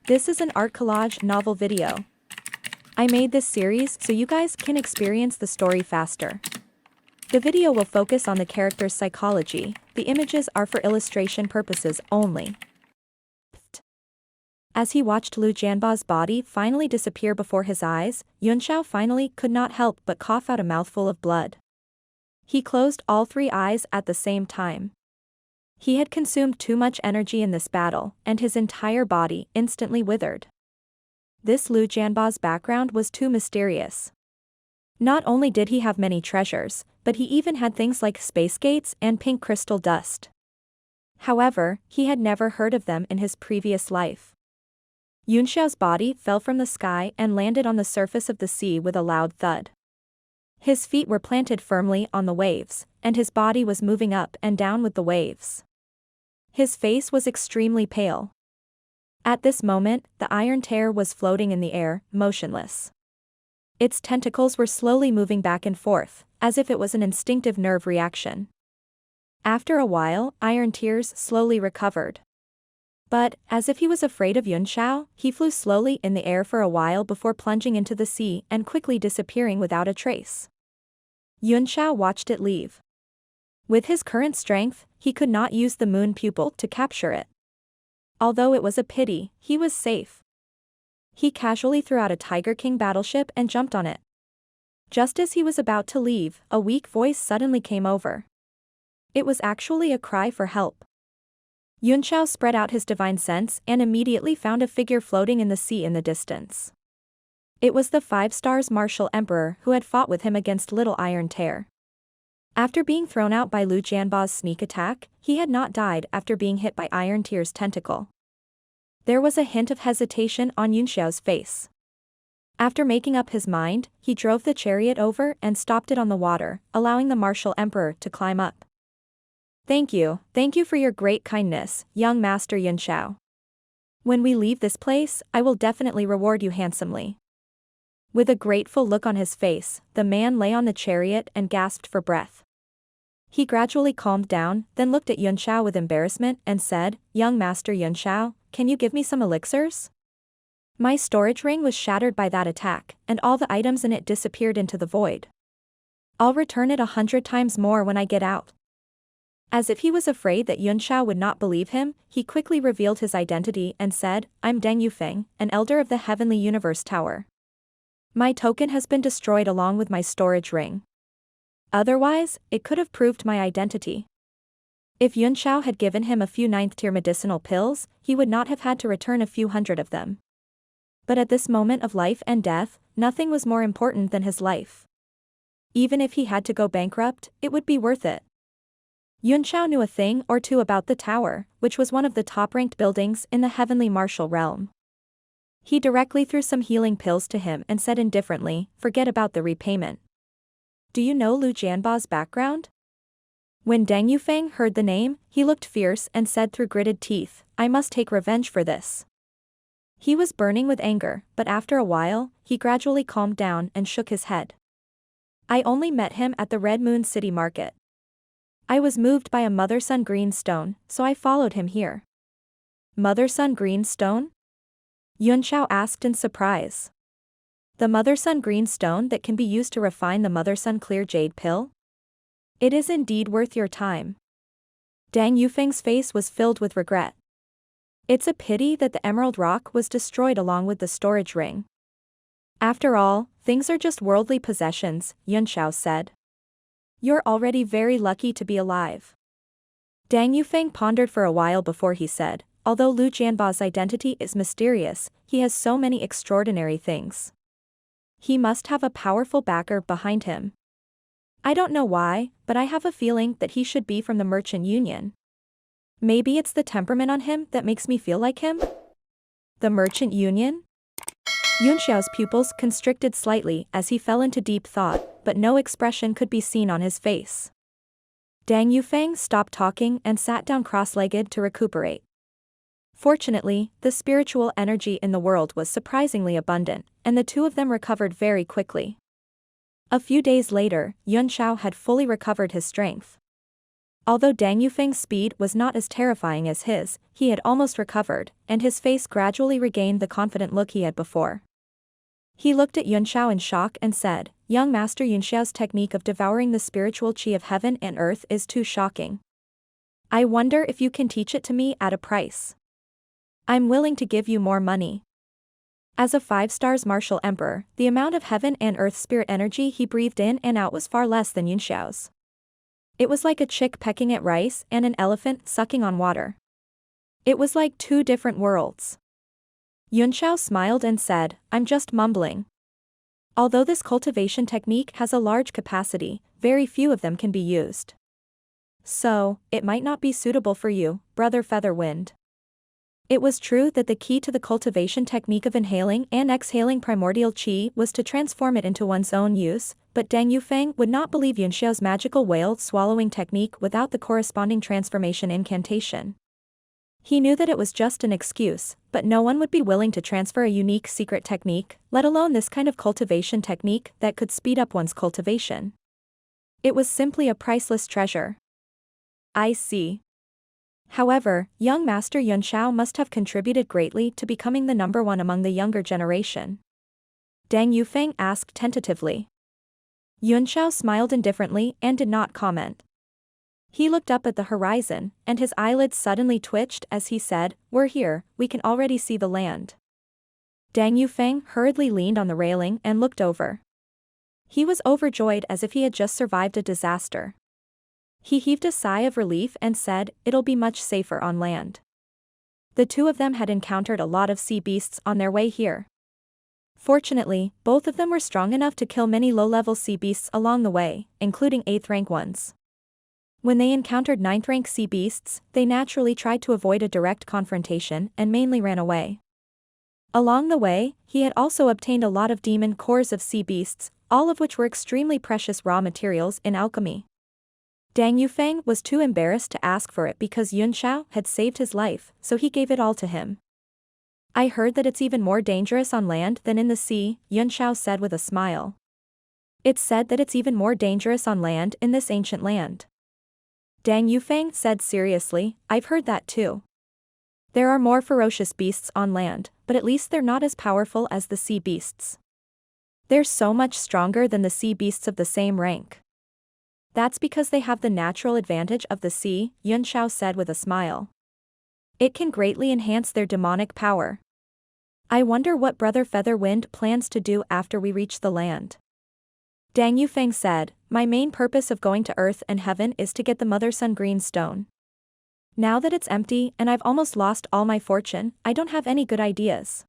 This is an art collage novel video. I made this series so you guys can experience the story faster. The video will focus on the character's psychology, the images are for illustration purposes only. As he watched Lu Jianba's body finally disappear before his eyes, Yunxiao finally could not help but cough out a mouthful of blood. He closed all three eyes at the same time. He had consumed too much energy in this battle, and his entire body instantly withered. This Lu Jianba's background was too mysterious. Not only did he have many treasures, but he even had things like space gates and pink crystal dust. However, he had never heard of them in his previous life. Yunxiao's body fell from the sky and landed on the surface of the sea with a loud thud. His feet were planted firmly on the waves, and his body was moving up and down with the waves. His face was extremely pale. At this moment, the iron tear was floating in the air, motionless. Its tentacles were slowly moving back and forth, as if it was an instinctive nerve reaction. After a while, iron tears slowly recovered. But, as if he was afraid of Yunxiao, he flew slowly in the air for a while before plunging into the sea and quickly disappearing without a trace. Yunxiao watched it leave. With his current strength, he could not use the moon pupil to capture it. Although it was a pity, he was safe. He casually threw out a Tiger King battleship and jumped on it. Just as he was about to leave, a weak voice suddenly came over. It was actually a cry for help. Yunxiao spread out his divine sense and immediately found a figure floating in the sea in the distance. It was the 5 Stars Martial Emperor who had fought with him against Little Iron Tear. After being thrown out by Lu Jianba's sneak attack, he had not died after being hit by Iron Tear's tentacle. There was a hint of hesitation on Yunxiao's face. After making up his mind, he drove the chariot over and stopped it on the water, allowing the Martial Emperor to climb up. Thank you for your great kindness, young Master Yunxiao. When we leave this place, I will definitely reward you handsomely. With a grateful look on his face, the man lay on the chariot and gasped for breath. He gradually calmed down, then looked at Yunxiao with embarrassment and said, "Young Master Yunxiao, can you give me some elixirs? My storage ring was shattered by that attack, and all the items in it disappeared into the void. I'll return it 100 times more when I get out." As if he was afraid that Yunxiao would not believe him, he quickly revealed his identity and said, "I'm Deng Yufeng, an elder of the Heavenly Universe Tower. My token has been destroyed along with my storage ring. Otherwise, it could have proved my identity." If Yunxiao had given him a few 9th-tier medicinal pills, he would not have had to return a few hundred of them. But at this moment of life and death, nothing was more important than his life. Even if he had to go bankrupt, it would be worth it. Yunxiao knew a thing or two about the tower, which was one of the top-ranked buildings in the heavenly martial realm. He directly threw some healing pills to him and said indifferently, "Forget about the repayment. Do you know Lu Jianba's background?" When Deng Yufeng heard the name, he looked fierce and said through gritted teeth, "I must take revenge for this." He was burning with anger, but after a while, he gradually calmed down and shook his head. "I only met him at the Red Moon City Market. I was moved by a mother-son green stone, so I followed him here." "Mother-son green stone?" Yunxiao asked in surprise. "The mother-son green stone that can be used to refine the mother-son clear jade pill? It is indeed worth your time." Deng Yufeng's face was filled with regret. "It's a pity that the emerald rock was destroyed along with the storage ring. After all, things are just worldly possessions," Yunxiao said. "You're already very lucky to be alive." Deng Yufeng pondered for a while before he said, "Although Lu Jianba's identity is mysterious, he has so many extraordinary things. He must have a powerful backer behind him. I don't know why, but I have a feeling that he should be from the Merchant Union. Maybe it's the temperament on him that makes me feel like him?" "The Merchant Union?" Yunxiao's pupils constricted slightly as he fell into deep thought, but no expression could be seen on his face. Deng Yufeng stopped talking and sat down cross-legged to recuperate. Fortunately, the spiritual energy in the world was surprisingly abundant, and the two of them recovered very quickly. A few days later, Yunxiao had fully recovered his strength. Although Dang Yufeng's speed was not as terrifying as his, he had almost recovered, and his face gradually regained the confident look he had before. He looked at Yunxiao in shock and said, "Young Master Yunxiao's technique of devouring the spiritual qi of heaven and earth is too shocking. I wonder if you can teach it to me at a price. I'm willing to give you more money." As a 5-stars martial emperor, the amount of heaven and earth spirit energy he breathed in and out was far less than Yunxiao's. It was like a chick pecking at rice and an elephant sucking on water. It was like two different worlds. Yunxiao smiled and said, "I'm just mumbling. Although this cultivation technique has a large capacity, very few of them can be used. So, it might not be suitable for you, Brother Featherwind." It was true that the key to the cultivation technique of inhaling and exhaling primordial qi was to transform it into one's own use, but Dang Yufeng would not believe Yunxiao's magical whale-swallowing technique without the corresponding transformation incantation. He knew that it was just an excuse, but no one would be willing to transfer a unique secret technique, let alone this kind of cultivation technique that could speed up one's cultivation. It was simply a priceless treasure. I see. However, young Master Yunxiao must have contributed greatly to becoming the number one among the younger generation. Dang Yufeng asked tentatively. Yunxiao smiled indifferently and did not comment. He looked up at the horizon, and his eyelids suddenly twitched as he said, "We're here, we can already see the land." Dang Yufeng hurriedly leaned on the railing and looked over. He was overjoyed as if he had just survived a disaster. He heaved a sigh of relief and said, "It'll be much safer on land." The two of them had encountered a lot of sea beasts on their way here. Fortunately, both of them were strong enough to kill many low-level sea beasts along the way, including 8th-rank ones. When they encountered 9th-rank sea beasts, they naturally tried to avoid a direct confrontation and mainly ran away. Along the way, he had also obtained a lot of demon cores of sea beasts, all of which were extremely precious raw materials in alchemy. Dang Yufeng was too embarrassed to ask for it because Yunxiao had saved his life, so he gave it all to him. "I heard that it's even more dangerous on land than in the sea," Yunxiao said with a smile. "It's said that it's even more dangerous on land in this ancient land." Dang Yufeng said seriously, "I've heard that too. There are more ferocious beasts on land, but at least they're not as powerful as the sea beasts. They're so much stronger than the sea beasts of the same rank." "That's because they have the natural advantage of the sea," Yunxiao said with a smile. "It can greatly enhance their demonic power. I wonder what Brother Featherwind plans to do after we reach the land." Dang Yufeng said, "My main purpose of going to Earth and Heaven is to get the Mother Sun Green Stone. Now that it's empty and I've almost lost all my fortune, I don't have any good ideas.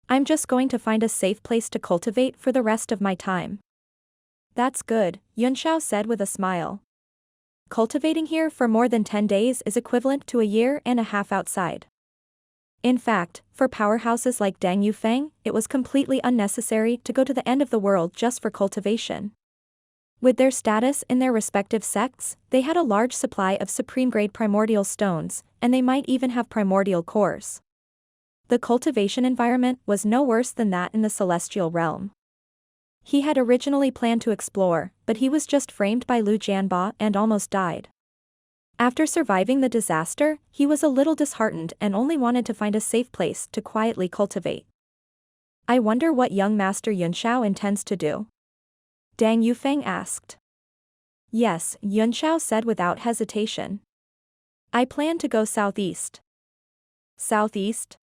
I'm just going to find a safe place to cultivate for the rest of my time." "That's good," Yunxiao said with a smile. "Cultivating here for more than 10 days is equivalent to a year and a half outside. In fact, for powerhouses like Dang Yufeng, it was completely unnecessary to go to the end of the world just for cultivation. With their status in their respective sects, they had a large supply of supreme-grade primordial stones, and they might even have primordial cores. The cultivation environment was no worse than that in the celestial realm. He had originally planned to explore, but he was just framed by Lu Jianba and almost died. After surviving the disaster, he was a little disheartened and only wanted to find a safe place to quietly cultivate. I wonder what young Master Yunxiao intends to do?" Dang Yufeng asked. "Yes," Yunxiao said without hesitation. "I plan to go southeast." "Southeast?"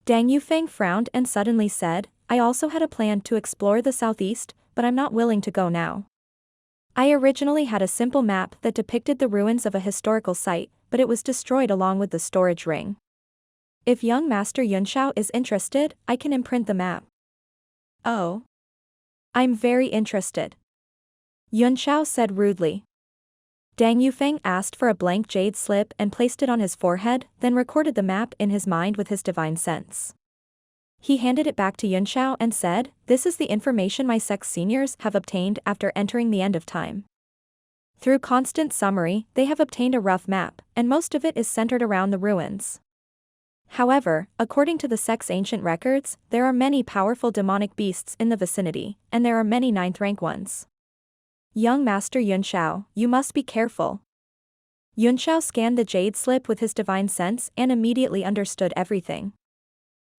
Dang Yufeng frowned and suddenly said, "I also had a plan to explore the southeast, but I'm not willing to go now. I originally had a simple map that depicted the ruins of a historical site, but it was destroyed along with the storage ring. If young Master Yunxiao is interested, I can imprint the map." "Oh. I'm very interested," Yunxiao said rudely. Dang Yufeng asked for a blank jade slip and placed it on his forehead, then recorded the map in his mind with his divine sense. He handed it back to Yunxiao and said, "This is the information my sect's seniors have obtained after entering the end of time. Through constant summary, they have obtained a rough map, and most of it is centered around the ruins. However, according to the sect's ancient records, there are many powerful demonic beasts in the vicinity, and there are many 9th-rank ones. Young Master Yunxiao, you must be careful. Yunxiao scanned the jade slip with his divine sense and immediately understood everything.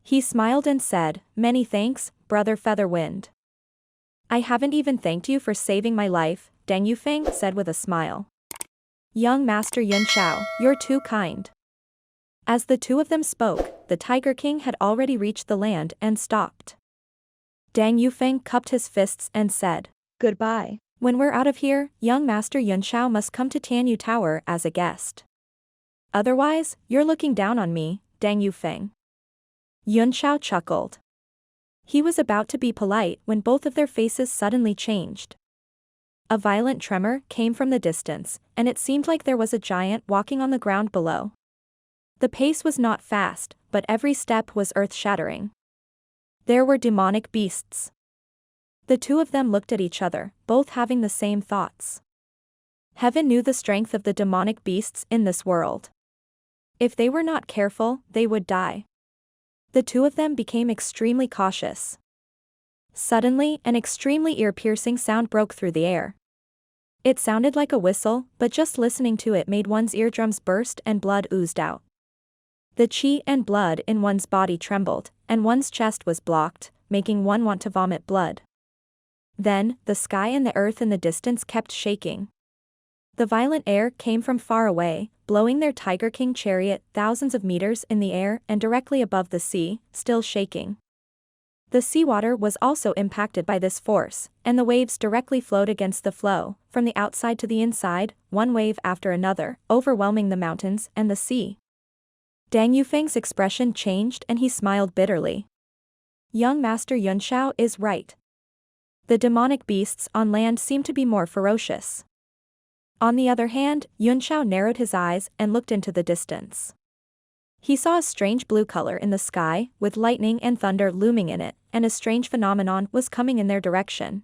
He smiled and said, "Many thanks, Brother Featherwind." "I haven't even thanked you for saving my life," Dang Yufeng said with a smile. "Young Master Yunxiao, you're too kind." As the two of them spoke, the Tiger King had already reached the land and stopped. Dang Yufeng cupped his fists and said, "Goodbye. When we're out of here, young Master Yunxiao must come to Tianyu Tower as a guest. Otherwise, you're looking down on me, Dang Yufeng." Yunxiao chuckled. He was about to be polite when both of their faces suddenly changed. A violent tremor came from the distance, and it seemed like there was a giant walking on the ground below. The pace was not fast, but every step was earth-shattering. There were demonic beasts. The two of them looked at each other, both having the same thoughts. Heaven knew the strength of the demonic beasts in this world. If they were not careful, they would die. The two of them became extremely cautious. Suddenly, an extremely ear-piercing sound broke through the air. It sounded like a whistle, but just listening to it made one's eardrums burst and blood oozed out. The chi and blood in one's body trembled, and one's chest was blocked, making one want to vomit blood. Then, the sky and the earth in the distance kept shaking. The violent air came from far away, blowing their Tiger King chariot thousands of meters in the air and directly above the sea, still shaking. The seawater was also impacted by this force, and the waves directly flowed against the flow, from the outside to the inside, one wave after another, overwhelming the mountains and the sea. Dang Yufeng's expression changed and he smiled bitterly. Young Master Yunxiao is right. The demonic beasts on land seem to be more ferocious. On the other hand, Yunxiao narrowed his eyes and looked into the distance. He saw a strange blue color in the sky, with lightning and thunder looming in it, and a strange phenomenon was coming in their direction.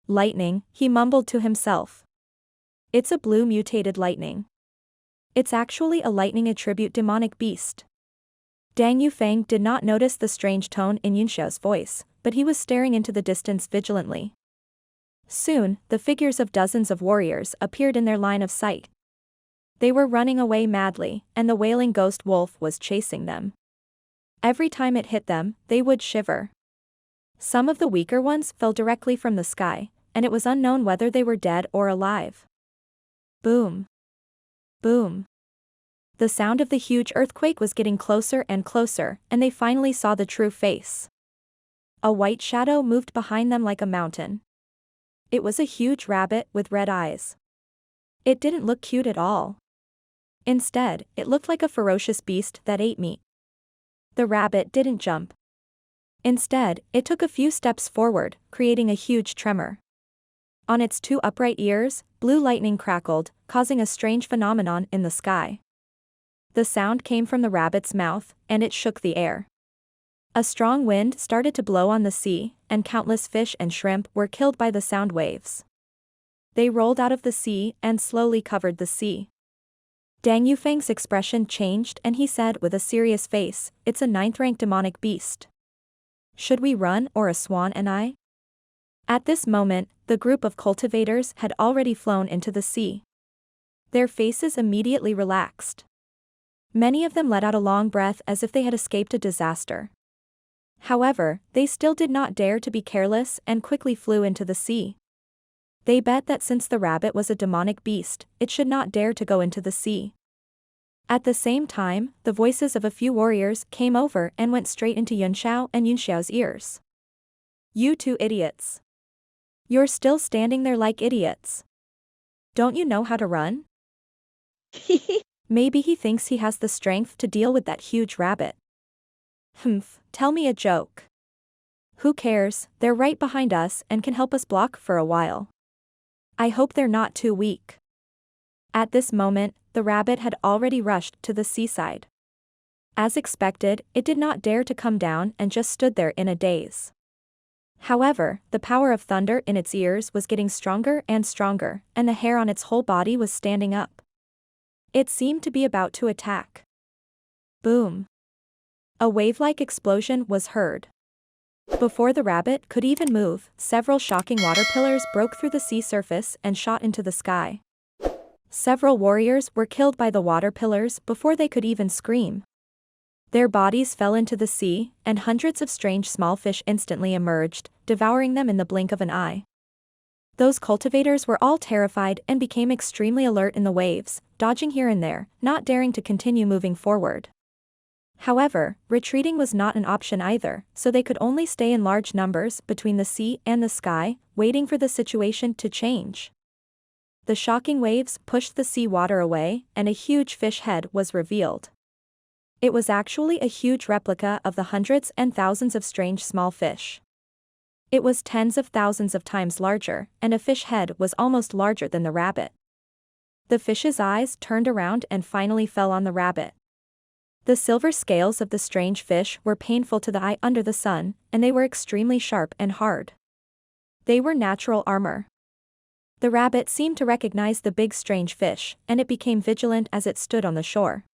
"Lightning," he mumbled to himself. "It's a blue mutated lightning. It's actually a lightning attribute demonic beast." Dang Yufeng did not notice the strange tone in Yunxiao's voice, but he was staring into the distance vigilantly. Soon, the figures of dozens of warriors appeared in their line of sight. They were running away madly, and the wailing ghost wolf was chasing them. Every time it hit them, they would shiver. Some of the weaker ones fell directly from the sky, and it was unknown whether they were dead or alive. Boom. Boom. The sound of the huge earthquake was getting closer and closer, and they finally saw the true face. A white shadow moved behind them like a mountain. It was a huge rabbit with red eyes. It didn't look cute at all. Instead, it looked like a ferocious beast that ate meat. The rabbit didn't jump. Instead, it took a few steps forward, creating a huge tremor. On its two upright ears, blue lightning crackled, causing a strange phenomenon in the sky. The sound came from the rabbit's mouth, and it shook the air. A strong wind started to blow on the sea, and countless fish and shrimp were killed by the sound waves. They rolled out of the sea and slowly covered the sea. Dang Yufeng's expression changed and he said with a serious face, "It's a 9th-rank demonic beast. Should we run or a swan and I?" At this moment, the group of cultivators had already flown into the sea. Their faces immediately relaxed. Many of them let out a long breath as if they had escaped a disaster. However, they still did not dare to be careless and quickly flew into the sea. They bet that since the rabbit was a demonic beast, it should not dare to go into the sea. At the same time, the voices of a few warriors came over and went straight into Yunxiao and Yunxiao's ears. "You two idiots. You're still standing there like idiots. Don't you know how to run?" Maybe he thinks he has the strength to deal with that huge rabbit. "Humph, tell me a joke." "Who cares, they're right behind us and can help us block for a while. I hope they're not too weak." At this moment, the rabbit had already rushed to the seaside. As expected, it did not dare to come down and just stood there in a daze. However, the power of thunder in its ears was getting stronger and stronger, and the hair on its whole body was standing up. It seemed to be about to attack. Boom. A wave-like explosion was heard. Before the rabbit could even move, several shocking water pillars broke through the sea surface and shot into the sky. Several warriors were killed by the water pillars before they could even scream. Their bodies fell into the sea, and hundreds of strange small fish instantly emerged, devouring them in the blink of an eye. Those cultivators were all terrified and became extremely alert in the waves, dodging here and there, not daring to continue moving forward. However, retreating was not an option either, so they could only stay in large numbers between the sea and the sky, waiting for the situation to change. The shocking waves pushed the sea water away, and a huge fish head was revealed. It was actually a huge replica of the hundreds and thousands of strange small fish. It was tens of thousands of times larger, and a fish head was almost larger than the rabbit. The fish's eyes turned around and finally fell on the rabbit. The silver scales of the strange fish were painful to the eye under the sun, and they were extremely sharp and hard. They were natural armor. The rabbit seemed to recognize the big strange fish, and it became vigilant as it stood on the shore.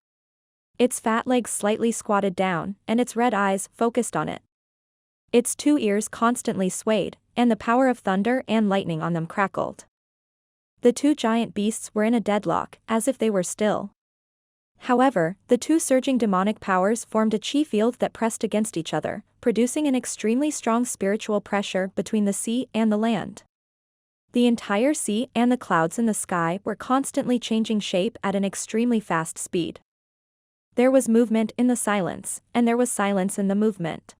Its fat legs slightly squatted down, and its red eyes focused on it. Its 2 ears constantly swayed, and the power of thunder and lightning on them crackled. The 2 giant beasts were in a deadlock, as if they were still. However, the 2 surging demonic powers formed a chi field that pressed against each other, producing an extremely strong spiritual pressure between the sea and the land. The entire sea and the clouds in the sky were constantly changing shape at an extremely fast speed. There was movement in the silence, and there was silence in the movement.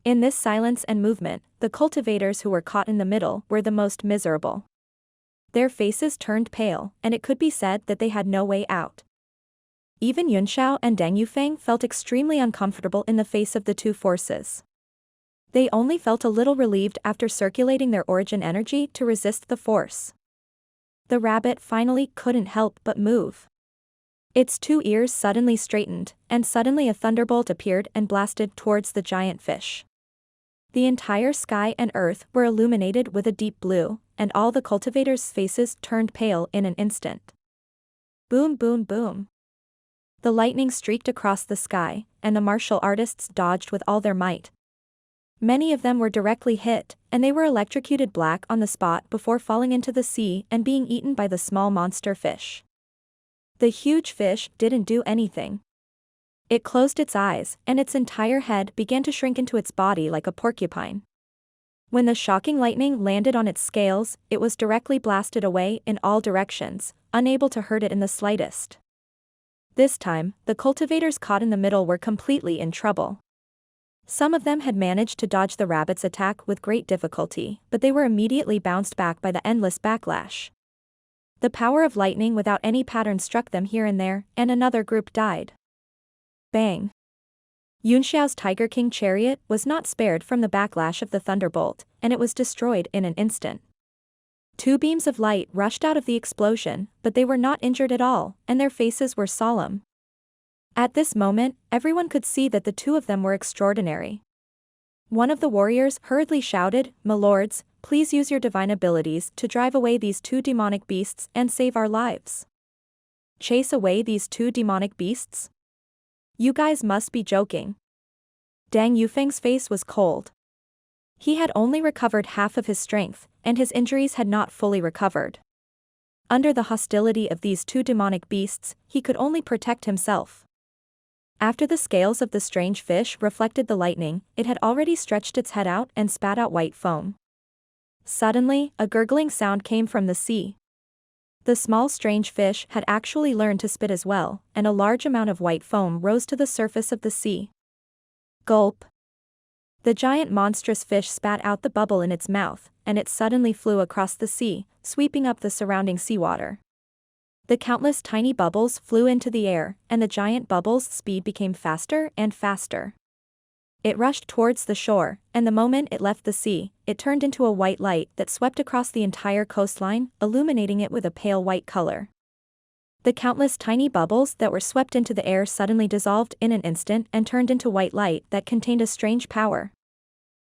In this silence and movement, the cultivators who were caught in the middle were the most miserable. Their faces turned pale, and it could be said that they had no way out. Even Yunxiao and Dang Yufeng felt extremely uncomfortable in the face of the 2 forces. They only felt a little relieved after circulating their origin energy to resist the force. The rabbit finally couldn't help but move. Its 2 ears suddenly straightened, and suddenly a thunderbolt appeared and blasted towards the giant fish. The entire sky and earth were illuminated with a deep blue, and all the cultivators' faces turned pale in an instant. Boom, boom, boom. The lightning streaked across the sky, and the martial artists dodged with all their might. Many of them were directly hit, and they were electrocuted black on the spot before falling into the sea and being eaten by the small monster fish. The huge fish didn't do anything. It closed its eyes, and its entire head began to shrink into its body like a porcupine. When the shocking lightning landed on its scales, it was directly blasted away in all directions, unable to hurt it in the slightest. This time, the cultivators caught in the middle were completely in trouble. Some of them had managed to dodge the rabbit's attack with great difficulty, but they were immediately bounced back by the endless backlash. The power of lightning without any pattern struck them here and there, and another group died. Bang! Yunxiao's Tiger King chariot was not spared from the backlash of the thunderbolt, and it was destroyed in an instant. 2 beams of light rushed out of the explosion, but they were not injured at all, and their faces were solemn. At this moment, everyone could see that the 2 of them were extraordinary. One of the warriors hurriedly shouted, "My lords, please use your divine abilities to drive away these 2 demonic beasts and save our lives." Chase away these 2 demonic beasts? You guys must be joking. Dang Yufeng's face was cold. He had only recovered half of his strength, and his injuries had not fully recovered. Under the hostility of these 2 demonic beasts, he could only protect himself. After the scales of the strange fish reflected the lightning, it had already stretched its head out and spat out white foam. Suddenly, a gurgling sound came from the sea. The small strange fish had actually learned to spit as well, and a large amount of white foam rose to the surface of the sea. Gulp! The giant monstrous fish spat out the bubble in its mouth, and it suddenly flew across the sea, sweeping up the surrounding seawater. The countless tiny bubbles flew into the air, and the giant bubbles' speed became faster and faster. It rushed towards the shore, and the moment it left the sea, it turned into a white light that swept across the entire coastline, illuminating it with a pale white color. The countless tiny bubbles that were swept into the air suddenly dissolved in an instant and turned into white light that contained a strange power.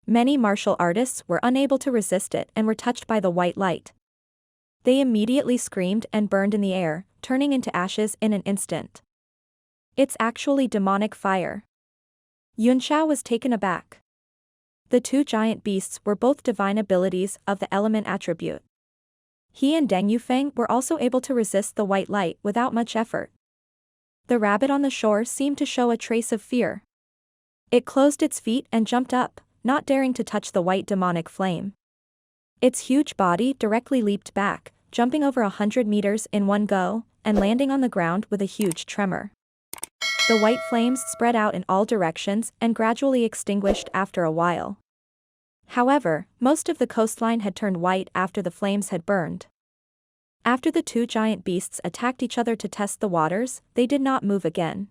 Many martial artists were unable to resist it and were touched by the white light. They immediately screamed and burned in the air, turning into ashes in an instant. It's actually demonic fire. Yunxiao was taken aback. The 2 giant beasts were both divine abilities of the element attribute. He and Deng Yufeng were also able to resist the white light without much effort. The rabbit on the shore seemed to show a trace of fear. It closed its feet and jumped up, not daring to touch the white demonic flame. Its huge body directly leaped back, jumping over 100 meters in one go, and landing on the ground with a huge tremor. The white flames spread out in all directions and gradually extinguished after a while. However, most of the coastline had turned white after the flames had burned. After the two giant beasts attacked each other to test the waters, they did not move again.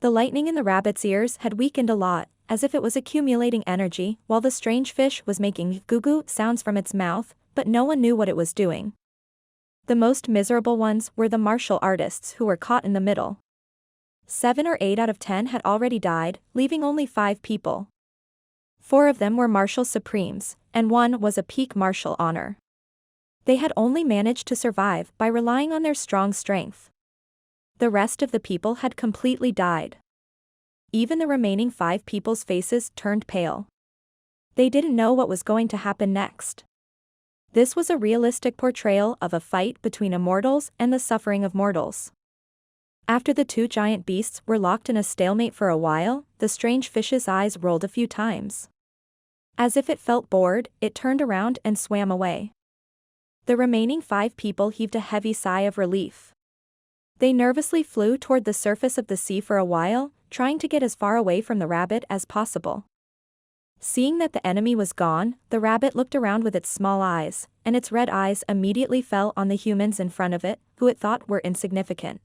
The lightning in the rabbit's ears had weakened a lot, as if it was accumulating energy, while the strange fish was making goo-goo sounds from its mouth, but no one knew what it was doing. The most miserable ones were the martial artists who were caught in the middle. 7 or 8 out of 10 had already died, leaving only 5 people. 4 of them were martial supremes, and 1 was a peak martial honor. They had only managed to survive by relying on their strong strength. The rest of the people had completely died. Even the remaining 5 people's faces turned pale. They didn't know what was going to happen next. This was a realistic portrayal of a fight between immortals and the suffering of mortals. After the two giant beasts were locked in a stalemate for a while, the strange fish's eyes rolled a few times. As if it felt bored, it turned around and swam away. The remaining 5 people heaved a heavy sigh of relief. They nervously flew toward the surface of the sea for a while, trying to get as far away from the rabbit as possible. Seeing that the enemy was gone, the rabbit looked around with its small eyes, and its red eyes immediately fell on the humans in front of it, who it thought were insignificant.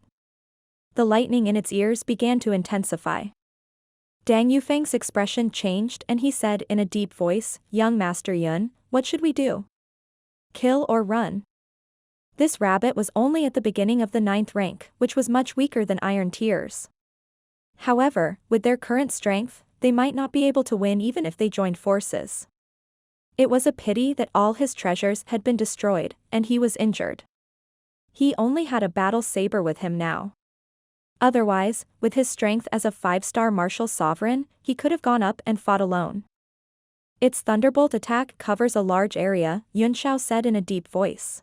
The lightning in its ears began to intensify. Deng Yufeng's expression changed and he said in a deep voice, "Young Master Yun, what should we do? Kill or run?" This rabbit was only at the beginning of the 9th rank, which was much weaker than Iron Tears. However, with their current strength, they might not be able to win even if they joined forces. It was a pity that all his treasures had been destroyed, and he was injured. He only had a battle saber with him now. Otherwise, with his strength as a 5-star martial sovereign, he could have gone up and fought alone. Its thunderbolt attack covers a large area, Yunxiao said in a deep voice.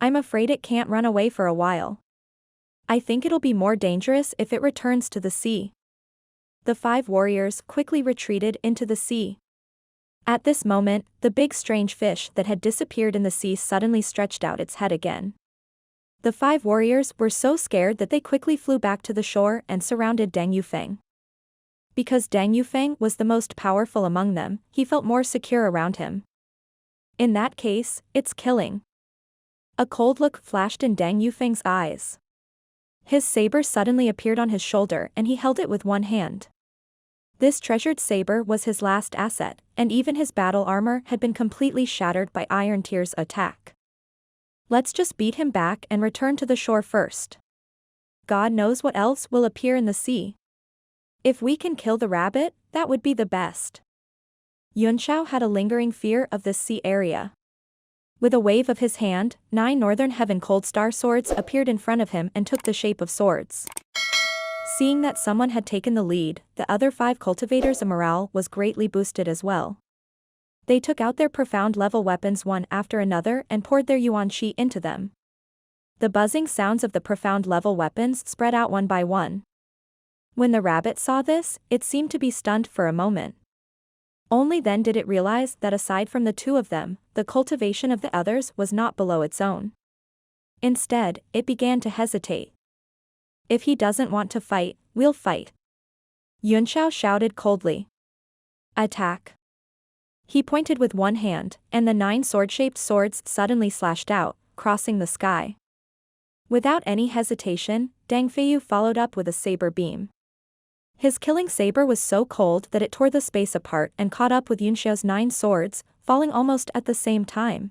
I'm afraid it can't run away for a while. I think it'll be more dangerous if it returns to the sea. The 5 warriors quickly retreated into the sea. At this moment, the big strange fish that had disappeared in the sea suddenly stretched out its head again. The 5 warriors were so scared that they quickly flew back to the shore and surrounded Deng Yufeng. Because Deng Yufeng was the most powerful among them, he felt more secure around him. In that case, it's killing. A cold look flashed in Deng Yufeng's eyes. His saber suddenly appeared on his shoulder and he held it with one hand. This treasured saber was his last asset, and even his battle armor had been completely shattered by Iron Tear's attack. Let's just beat him back and return to the shore first. God knows what else will appear in the sea. If we can kill the rabbit, that would be the best. Yunxiao had a lingering fear of this sea area. With a wave of his hand, 9 Northern Heaven Cold Star swords appeared in front of him and took the shape of swords. Seeing that someone had taken the lead, the other 5 cultivators' morale was greatly boosted as well. They took out their profound level weapons one after another and poured their yuan qi into them. The buzzing sounds of the profound level weapons spread out one by one. When the rabbit saw this, it seemed to be stunned for a moment. Only then did it realize that aside from the 2 of them, the cultivation of the others was not below its own. Instead, it began to hesitate. If he doesn't want to fight, we'll fight. Yunxiao shouted coldly. Attack. He pointed with one hand, and the 9 sword-shaped swords suddenly slashed out, crossing the sky. Without any hesitation, Deng Feiyu followed up with a saber beam. His killing saber was so cold that it tore the space apart and caught up with Yunxiao's 9 swords, falling almost at the same time.